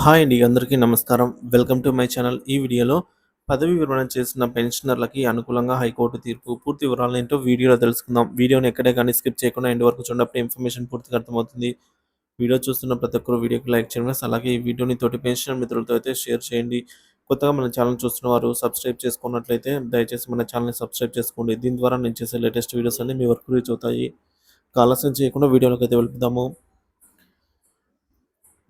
Hi అండి అందరికీ నమస్కారం. Welcome to my channel. ఈ వీడియోలో పదవీ విరమణ చేసిన పెన్షనర్లకి అనుకూలంగా హైకోర్టు తీర్పు పూర్తి వివరాలేంటో వీడియోలో తెలుసుకుందాం. వీడియోని ఎక్కడే కానీ స్కిప్ చేయకుండా ఎండ్ వరకు చూడనప్పుడు ఇన్ఫర్మేషన్ పూర్తిగా అర్థమవుతుంది. వీడియో చూస్తున్న ప్రతి ఒక్కరు వీడియోకి లైక్ చేయండి. అలాగే ఈ వీడియోని తోటి పెన్షనర్ మిత్రులతో అయితే షేర్ చేయండి. కొత్తగా మన ఛానల్ చూస్తున్న వారు సబ్స్క్రైబ్ చేసుకున్నట్లయితే దయచేసి మన ఛానల్ని సబ్స్క్రైబ్ చేసుకోండి. దీని ద్వారా నేను చేసే లేటెస్ట్ వీడియోస్ అన్ని మీ వరకు రీచ్ అవుతాయి. ఆలస్యం చేయకుండా వీడియోలోకి అయితే వెళ్దాము.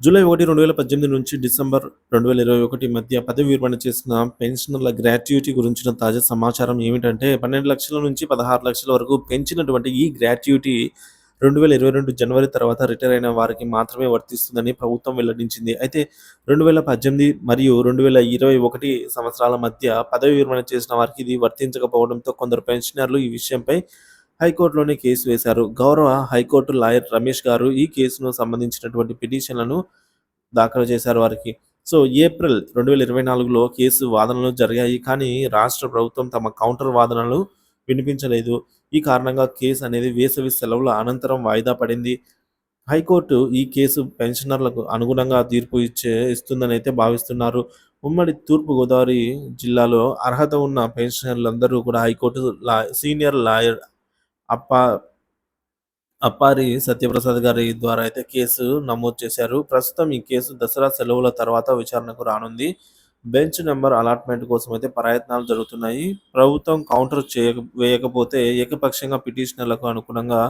జూలై 1, 2018 నుంచి డిసెంబర్ 2021 మధ్య పదవి విరమణ చేసిన పెన్షనర్ల గ్రాట్యుటీ గురించిన తాజా సమాచారం ఏమిటంటే 12 లక్షల నుంచి 16 లక్షల వరకు పెంచినటువంటి ఈ గ్రాట్యుటీ 2022 జనవరి తర్వాత రిటైర్ అయిన వారికి మాత్రమే వర్తిస్తుందని ప్రభుత్వం వెల్లడించింది. అయితే 2018 మరియు 2021 సంవత్సరాల మధ్య పదవి విరమణ చేసిన వారికి ఇది వర్తించకపోవడంతో కొందరు పెన్షనర్లు ఈ విషయంపై హైకోర్టులోనే కేసు వేశారు. గౌరవ హైకోర్టు లాయర్ రమేష్ గారు ఈ కేసును సంబంధించినటువంటి పిటిషన్లను దాఖలు చేశారు వారికి. ఏప్రిల్ 2024లో కేసు వాదనలు జరిగాయి. కానీ రాష్ట్ర ప్రభుత్వం తమ కౌంటర్ వాదనలు వినిపించలేదు. ఈ కారణంగా కేసు అనేది వేసవి సెలవుల అనంతరం వాయిదా పడింది. హైకోర్టు ఈ కేసు పెన్షనర్లకు అనుగుణంగా తీర్పు ఇస్తుందని అయితే భావిస్తున్నారు. ఉమ్మడి తూర్పుగోదావరి జిల్లాలో అర్హత ఉన్న పెన్షనర్లందరూ కూడా హైకోర్టు సీనియర్ లాయర్ అప్పా అప్పారి సత్యప్రసాద్ గారి ద్వారా అయితే కేసు నమోదు చేశారు. ప్రస్తుతం ఈ కేసు దసరా సెలవుల తర్వాత విచారణకు రానుంది. బెంచ్ నెంబర్ అలాట్మెంట్ కోసం అయితే ప్రయత్నాలు జరుగుతున్నాయి. ప్రభుత్వం కౌంటర్ వేయకపోతే ఏకపక్షంగా పిటిషనర్లకు అనుగుణంగా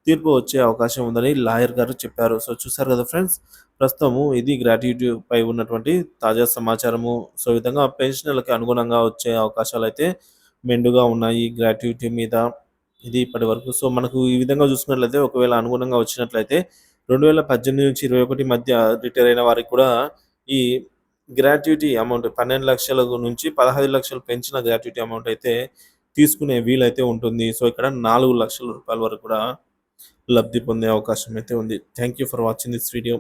తీర్పు వచ్చే అవకాశం ఉందని లాయర్ గారు చెప్పారు. చూశారు కదా ఫ్రెండ్స్, ప్రస్తుతము ఇది గ్రాట్యుటీ పై ఉన్నటువంటి తాజా సమాచారము. ఈ విధంగా పెన్షనర్లకి అనుగుణంగా వచ్చే అవకాశాలు అయితే మెండుగా ఉన్నాయి గ్రాట్యుటీ మీద. ఇది ఇప్పటి వరకు. మనకు ఈ విధంగా చూసుకున్నట్లయితే ఒకవేళ అనుగుణంగా వచ్చినట్లయితే 2018 నుంచి 21 మధ్య రిటైర్ అయిన వారికి కూడా ఈ గ్రాట్యుటీ అమౌంట్ 12 లక్షల నుంచి 15 లక్షలు పెంచిన గ్రాట్యుటీ అమౌంట్ అయితే తీసుకునే వీలైతే ఉంటుంది. ఇక్కడ 4 లక్షల రూపాయల వరకు కూడా లబ్ధి పొందే అవకాశం అయితే ఉంది. Thank you for watching this video.